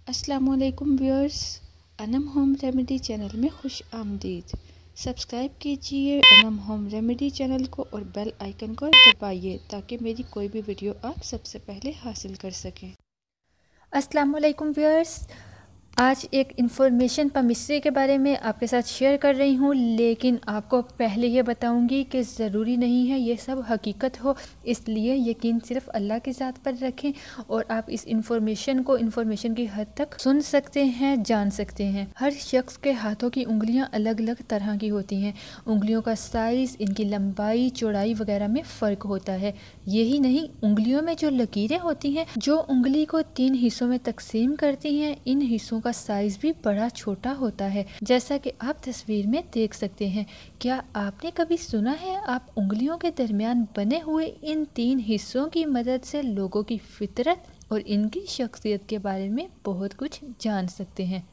अस्सलाम वालेकुम viewers, Anam home remedy channel में खुश आमदीद। सब्सक्राइब कीजिए अनम होम रेमेडी चैनल को और बेल आइकन को दबाइए ताकि मेरी कोई भी वीडियो आप सबसे पहले हासिल कर सकें। अस्सलाम वालेकुम व्यूअर्स, आज एक इन्फॉर्मेशन मिस्ट्री के बारे में आपके साथ शेयर कर रही हूँ, लेकिन आपको पहले ये बताऊँगी कि ज़रूरी नहीं है ये सब हकीकत हो, इसलिए यकीन सिर्फ अल्लाह की ज़ात पर रखें और आप इस इन्फॉर्मेशन की हद तक सुन सकते हैं, जान सकते हैं। हर शख्स के हाथों की उंगलियां अलग अलग तरह की होती हैं। उंगलियों का साइज़, इनकी लंबाई, चौड़ाई वगैरह में फ़र्क होता है। यही नहीं, उंगलियों में जो लकीरें होती हैं जो उंगली को 3 हिस्सों में तकसीम करती हैं, इन हिस्सों का साइज भी बड़ा छोटा होता है, जैसा कि आप तस्वीर में देख सकते हैं। क्या आपने कभी सुना है आप उंगलियों के दरमियान बने हुए इन 3 हिस्सों की मदद से लोगों की फितरत और इनकी शख्सियत के बारे में बहुत कुछ जान सकते हैं?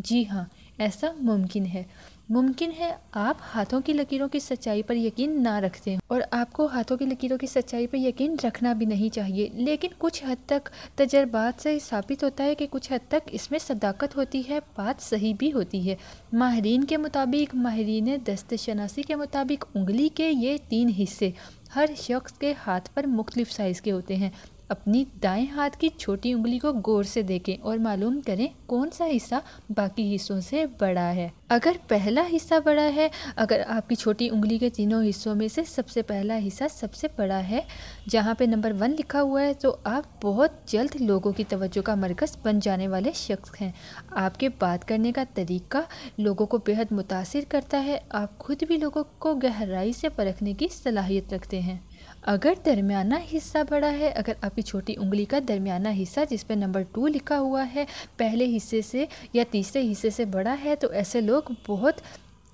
जी हाँ, ऐसा मुमकिन है आप हाथों की लकीरों की सच्चाई पर यकीन ना रखते हैं और आपको हाथों की लकीरों की सच्चाई पर यकीन रखना भी नहीं चाहिए, लेकिन कुछ हद तक तजर्बात से साबित होता है कि कुछ हद तक इसमें सदाकत होती है, बात सही भी होती है। माहिरीन दस्तशनासी के मुताबिक उंगली के ये 3 हिस्से हर शख्स के हाथ पर मुख्तलिफ साइज़ के होते हैं। अपनी दाएं हाथ की छोटी उंगली को गौर से देखें और मालूम करें कौन सा हिस्सा बाकी हिस्सों से बड़ा है। अगर पहला हिस्सा बड़ा है, अगर आपकी छोटी उंगली के तीनों हिस्सों में से सबसे पहला हिस्सा सबसे बड़ा है, जहां पे नंबर 1 लिखा हुआ है, तो आप बहुत जल्द लोगों की तवज्जो का मरकज़ बन जाने वाले शख्स हैं। आपके बात करने का तरीका लोगों को बेहद मुतासिर करता है। आप खुद भी लोगों को गहराई से परखने की सलाहियत रखते हैं। अगर दरमियाना हिस्सा बड़ा है, अगर आपकी छोटी उंगली का दरमियाना हिस्सा जिस पे नंबर 2 लिखा हुआ है पहले हिस्से से या तीसरे हिस्से से बड़ा है, तो ऐसे लोग बहुत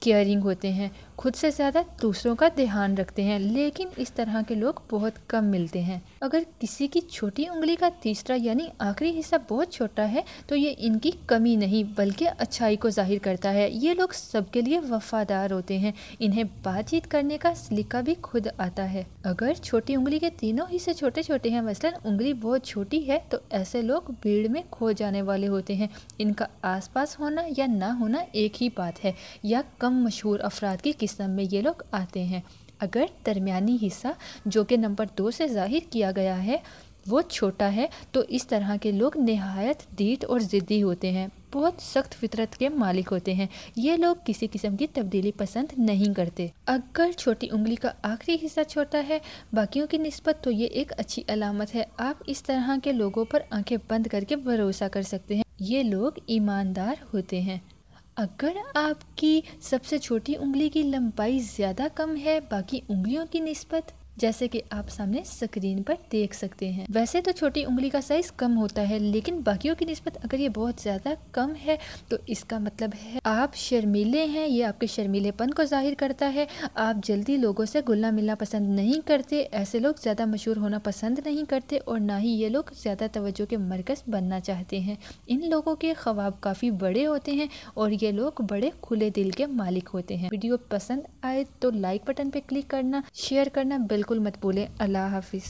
केयरिंग होते हैं, खुद से ज़्यादा दूसरों का ध्यान रखते हैं, लेकिन इस तरह के लोग बहुत कम मिलते हैं। अगर किसी की छोटी उंगली का तीसरा यानी आखिरी हिस्सा बहुत छोटा है, तो ये इनकी कमी नहीं बल्कि अच्छाई को जाहिर करता है। ये लोग सबके लिए वफादार होते हैं, इन्हें बातचीत करने का सलीका भी खुद आता है। अगर छोटी उंगली के तीनों हिस्से छोटे छोटे हैं, मसलन उंगली बहुत छोटी है, तो ऐसे लोग भीड़ में खो जाने वाले होते हैं। इनका आसपास होना या ना होना एक ही बात है, या कम मशहूर अफराद की किस्म में ये लोग आते हैं। अगर दरमियानी हिस्सा जो कि नंबर 2 से जाहिर किया गया है वो छोटा है, तो इस तरह के लोग निहायत दीठ और ज़िद्दी होते हैं, बहुत सख्त फितरत के मालिक होते हैं। ये लोग किसी किस्म की तब्दीली पसंद नहीं करते। अगर छोटी उंगली का आखिरी हिस्सा छोटा है बाकियों की निस्बत, तो ये एक अच्छी अलामत है। आप इस तरह के लोगों पर आंखें बंद करके भरोसा कर सकते हैं, ये लोग ईमानदार होते हैं। अगर आपकी सबसे छोटी उंगली की लंबाई ज़्यादा कम है बाकी उंगलियों की निस्बत, जैसे कि आप सामने स्क्रीन पर देख सकते हैं, वैसे तो छोटी उंगली का साइज कम होता है, लेकिन बाकियों की निस्बत अगर ये बहुत ज़्यादा कम है तो इसका मतलब है आप शर्मीले हैं। ये आपके शर्मीलेपन को जाहिर करता है। आप जल्दी लोगों से घुलना मिलना पसंद नहीं करते। ऐसे लोग ज़्यादा मशहूर होना पसंद नहीं करते और ना ही ये लोग ज़्यादा तवज्जो के मरकज़ बनना चाहते हैं। इन लोगों के ख्वाब काफ़ी बड़े होते हैं और ये लोग बड़े खुले दिल के मालिक होते हैं। वीडियो पसंद आए तो लाइक बटन पर क्लिक करना, शेयर करना बिल्कुल मत भूलें। अल्लाह हाफिज़।